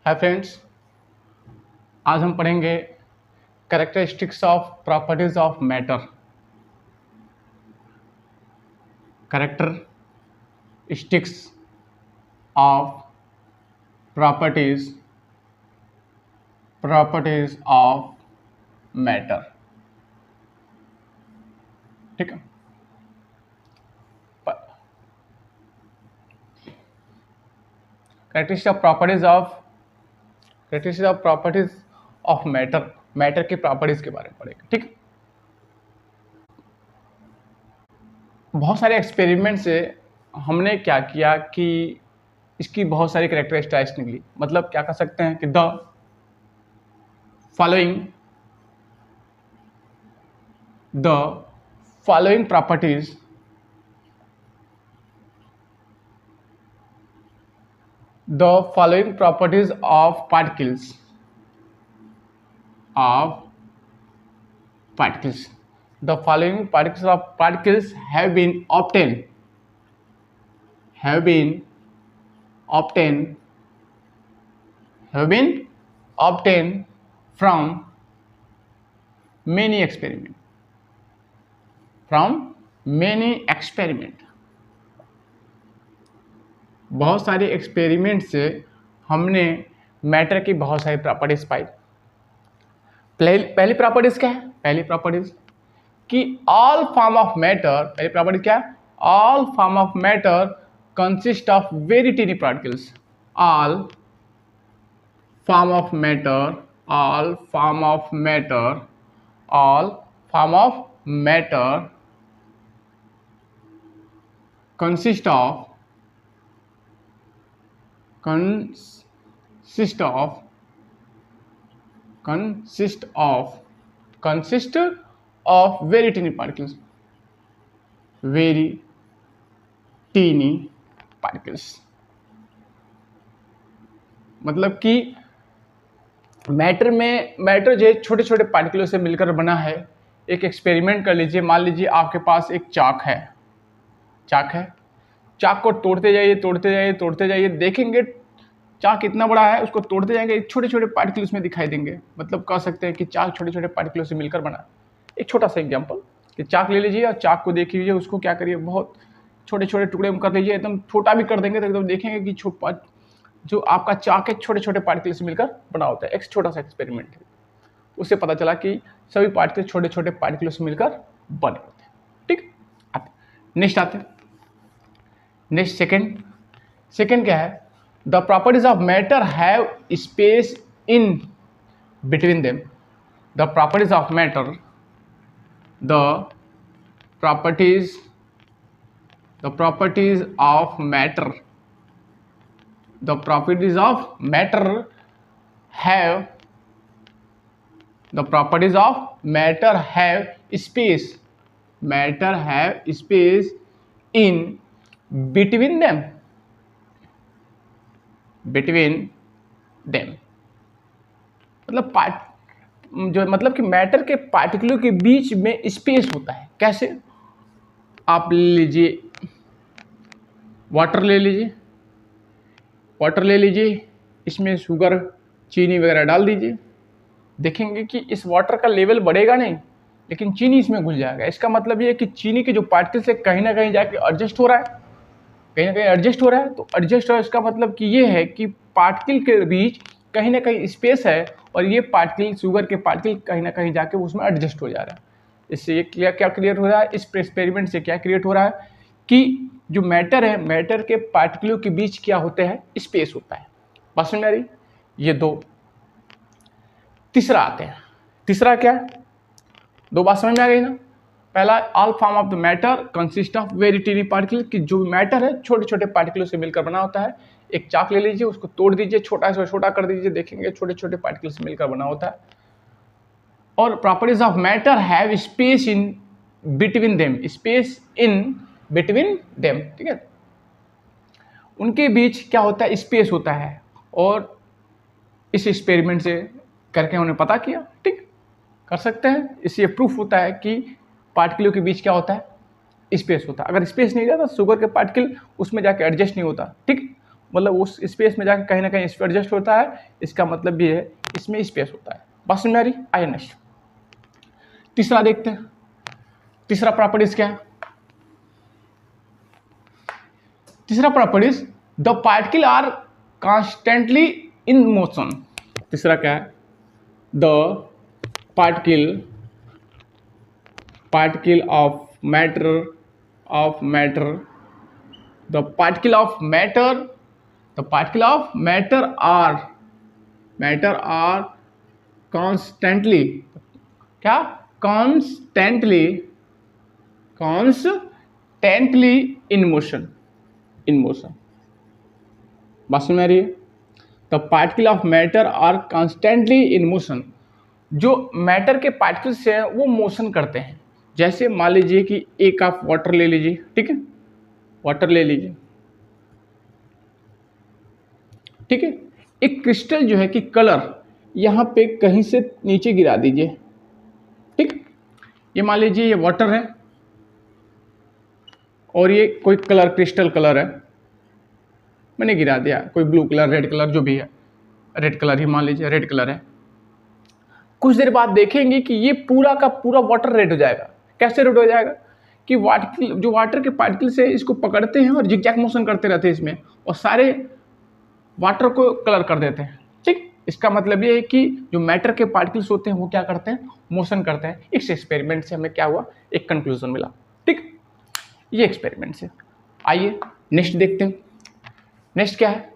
Hi friends, आज हम पढ़ेंगे characteristics of properties of matter. Characteristics of properties of matter. ठीक है। Characteristics of properties of matter की प्रॉपर्टीज के बारे में पढ़ेंगे। ठीक है। बहुत सारे एक्सपेरिमेंट से हमने क्या किया कि इसकी बहुत सारी कैरेक्टरिस्टिक्स निकली। मतलब क्या कह सकते हैं कि the following properties of particles the following particles have been obtained from many experiment। बहुत सारे एक्सपेरिमेंट से हमने मैटर की बहुत सारी प्रॉपर्टीज पाई। पहली प्रॉपर्टीज क्या है? पहली प्रॉपर्टीज कि ऑल फॉर्म ऑफ मैटर, पहली प्रॉपर्टी क्या है? All form of matter consist of very tiny particles. All form of matter consist of very teeny particles। मतलब कि मैटर जो छोटे छोटे पार्टिकलों से मिलकर बना है। एक एक्सपेरिमेंट कर लीजिए। मान लीजिए आपके पास एक चाक है। चाक को तोड़ते जाइए, देखेंगे चाक इतना बड़ा है, उसको तोड़ते जाएंगे, छोटे छोटे पार्टिकल उसमें दिखाई देंगे। मतलब कह सकते हैं कि चाक छोटे छोटे पार्टिकलों से मिलकर बना। एक छोटा सा एग्जांपल कि चाक ले लीजिए और चाक को देख लीजिए, उसको क्या करिए, बहुत छोटे छोटे टुकड़े में कर लीजिए, एकदम छोटा भी कर देंगे तो एकदम देखेंगे कि जो आपका चाक है छोटे छोटे पार्टिकल से मिलकर बना होता है। एक छोटा सा एक्सपेरिमेंट है, उससे पता चला कि सभी पार्टिकल छोटे छोटे पार्टिकलों से मिलकर बने होते हैं। ठीक। नेक्स्ट आते हैं। नेक्स्ट सेकेंड क्या है? The properties of matter have space in between them. The properties of matter have space in between them। मतलब कि मैटर के पार्टिकलों के बीच में स्पेस होता है। कैसे? आप ले लीजिए वाटर ले लीजिए, इसमें शुगर चीनी वगैरह डाल दीजिए। देखेंगे कि इस वाटर का लेवल बढ़ेगा नहीं, लेकिन चीनी इसमें घुल जाएगा। इसका मतलब ये है कि चीनी के जो पार्टिकल्स है कहीं ना कहीं जाके एडजस्ट हो रहा है, तो एडजस्ट हो रहा है। इसका मतलब कि ये है कि पार्टिकल के बीच कहीं ना कहीं स्पेस है और ये पार्टिकल, शुगर के पार्टिकल कहीं ना कहीं जाके उसमें एडजस्ट हो जा रहा है। इससे ये क्या क्लियर हो रहा है? इस एक्सपेरिमेंट से क्या क्रिएट हो रहा है कि जो मैटर है, मैटर के पार्टिकलों के बीच क्या होते हैं? स्पेस होता है। बात समझ में आ रही? ये दो। तीसरा आते हैं। तीसरा क्या है? दो बात समझ में आ गई ना? पहला, all form of the matter consist of very tiny particle, कि जो मैटर है छोटे छोटे पार्टिकलों से मिलकर बना होता है। एक चाक ले लीजिए, उसको तोड़ दीजिए, छोटा से छोटा कर दीजिए, देखेंगे छोटे छोटे पार्टिकल से मिलकर बना होता है। और properties of matter have space in between them. ठीक है, उनके बीच क्या होता है? स्पेस होता है। और इस एक्सपेरिमेंट से करके उन्होंने पता किया। ठीक, कर सकते हैं। इससे प्रूफ होता है कि पार्टिकलों के बीच क्या होता है? स्पेस होता है। अगर स्पेस नहीं रहता तो शुगर के पार्टिकल उसमें जाके एडजस्ट नहीं होता। ठीक, मतलब उस स्पेस में जाकर कहीं ना कहीं स्पीड एडजस्ट होता है, इसका मतलब ये है इसमें स्पेस होता है। बस समझ में आ रही? आइए नेक्स्ट तीसरा देखते हैं। तीसरा प्रॉपर्टीज क्या है? तीसरा properties, the particle are constantly in motion. तीसरा क्या है? The particle of matter the particle of matter are constantly क्या? constantly in motion बात समझ में आ रही है? the particle of matter are constantly in motion। जो मैटर के पार्टिकल्स हैं वो मोशन करते हैं। जैसे मान लीजिए कि एक आप वाटर ले लीजिए, ठीक है, वाटर ले लीजिए, ठीक है। एक क्रिस्टल जो है कि कलर यहाँ पे कहीं से नीचे गिरा दीजिए, ठीक। ये मान लीजिए ये वाटर है और ये कोई कलर क्रिस्टल कलर है, मैंने गिरा दिया, कोई ब्लू कलर, रेड कलर, जो भी है, रेड कलर ही मान लीजिए, रेड कलर है। कुछ देर बाद देखेंगे कि ये पूरा का पूरा वाटर रेड हो जाएगा। कैसे रेड हो जाएगा? कि जो वाटर के पार्टिकल्स है इसको पकड़ते हैं और जिगजैग मोशन करते रहते हैं इसमें, और सारे वाटर को कलर कर देते हैं, ठीक। इसका मतलब ये है कि जो मैटर के पार्टिकल्स होते हैं वो क्या करते हैं? मोशन करते हैं। इस एक्सपेरिमेंट से हमें क्या हुआ? एक कंक्लूजन मिला, ठीक। ये एक्सपेरिमेंट से। आइए नेक्स्ट देखते हैं। नेक्स्ट क्या है?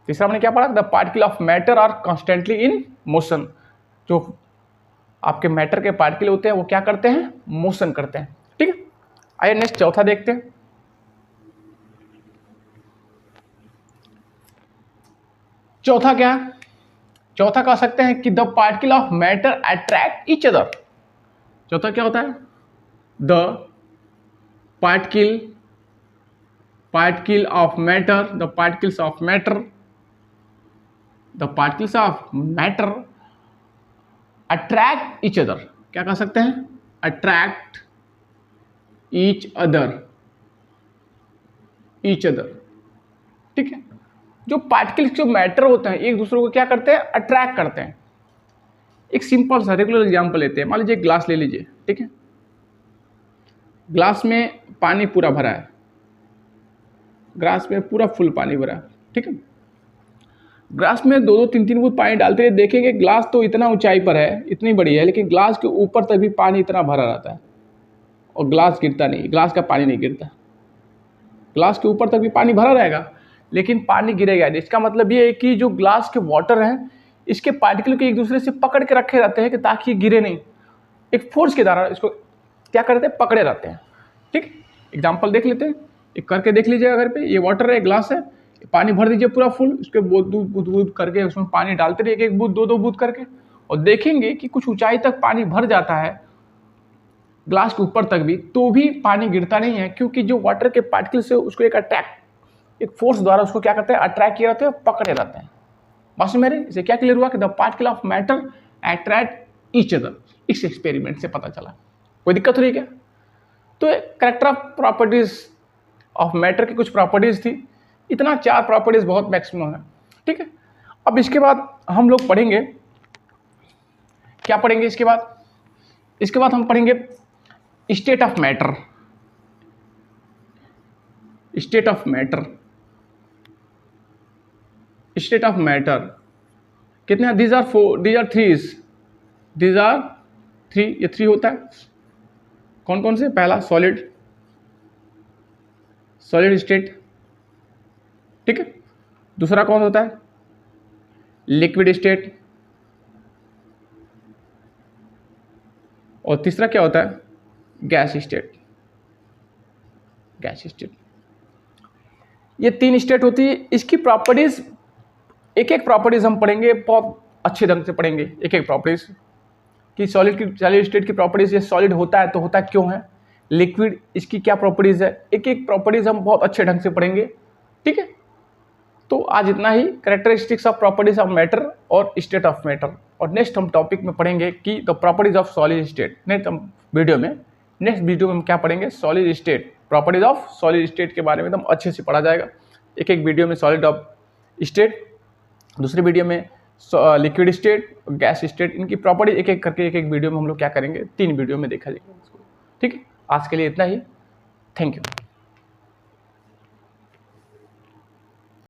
तीसरा हमने क्या पढ़ा? The particle of matter are constantly in motion. जो आपके मैटर के पार्टिकल होते हैं वो क्या करते हैं? मोशन करते हैं, ठीक है। आइए नेक्स्ट चौथा देखते हैं। चौथा क्या है? चौथा कह सकते हैं कि the particle of matter attract each other. चौथा क्या होता है? The particle of matter, the particles of matter attract each other. क्या कह सकते हैं? अट्रैक्ट ईच अदर, ठीक है। जो पार्टिकल्स जो मैटर होते हैं एक दूसरे को क्या करते हैं? अट्रैक्ट करते हैं। एक सिंपल सा रेगुलर एग्जांपल लेते हैं। मान लीजिए ग्लास ले लीजिए, ठीक है। ग्लास में पानी पूरा भरा है, ग्लास में पूरा फुल पानी भरा है, ठीक है। ग्लास में 2-2, 3-3 बूंद पानी डालते हैं, देखेंगे ग्लास तो इतना ऊंचाई पर है, इतनी बड़ी है, लेकिन ग्लास के ऊपर तक भी पानी इतना भरा रहता है और ग्लास गिरता नहीं, ग्लास का पानी नहीं गिरता। ग्लास के ऊपर तक भी पानी भरा रहेगा लेकिन पानी गिरेगा नहीं। इसका मतलब ये है कि जो ग्लास के वाटर हैं इसके पार्टिकल को एक दूसरे से पकड़ के रखे रहते हैं कि ताकि ये गिरे नहीं। एक फोर्स के द्वारा इसको क्या करते हैं? पकड़े रहते हैं, ठीक। एग्जाम्पल देख लेते हैं, एक करके देख लीजिएगा घर पे। ये वाटर है, ग्लास है, पानी भर दीजिए पूरा फुल, उसके बूंद करके उसमें पानी डालते रहिए, एक बूंद 2-2 बूंद करके, और देखेंगे कि कुछ ऊंचाई तक पानी भर जाता है ग्लास के ऊपर तक भी, तो भी पानी गिरता नहीं है, क्योंकि जो वाटर के पार्टिकल्स है उसको एक फोर्स द्वारा उसको क्या करते हैं? अट्रैक्ट किए रहते हैं, पकड़े रहते हैं। बस मेरे इसे क्या क्लियर हुआ कि the particle of matter attract each other. इस एक्सपेरिमेंट से पता चला। कोई दिक्कत हो रही है क्या? तो character of properties of matter की कुछ प्रॉपर्टीज थी, इतना 4 प्रॉपर्टीज बहुत मैक्सिमम है, ठीक है। अब इसके बाद हम लोग पढ़ेंगे, क्या पढ़ेंगे इसके बाद हम पढ़ेंगे स्टेट ऑफ मैटर। कितने? दीज आर 3, ये 3 होता है। कौन कौन से? पहला सॉलिड स्टेट, ठीक है। दूसरा कौन होता है? Liquid state. और तीसरा क्या होता है? Gas state. ये 3 स्टेट होती है। इसकी प्रॉपर्टीज एक प्रॉपर्टीज हम पढ़ेंगे, बहुत अच्छे ढंग से पढ़ेंगे एक प्रॉपर्टीज कि सॉलिड स्टेट की प्रॉपर्टीज। ये सॉलिड होता है तो होता क्यों है? लिक्विड, इसकी क्या प्रॉपर्टीज है, एक प्रॉपर्टीज हम बहुत अच्छे ढंग से पढ़ेंगे, ठीक है। तो आज इतना ही, characteristics of properties of matter और स्टेट ऑफ मैटर। और नेक्स्ट हम टॉपिक में पढ़ेंगे कि the properties of solid state. Next video में हम क्या पढ़ेंगे? Solid state, properties of solid state के बारे में एकदम अच्छे से पढ़ा जाएगा। एक वीडियो में सॉलिड स्टेट, दूसरी वीडियो में लिक्विड स्टेट, गैस स्टेट, इनकी प्रॉपर्टी एक एक करके एक वीडियो में हम लोग क्या करेंगे, 3 वीडियो में देखा जाएगा इसको। ठीक है, आज के लिए इतना ही। Thank you.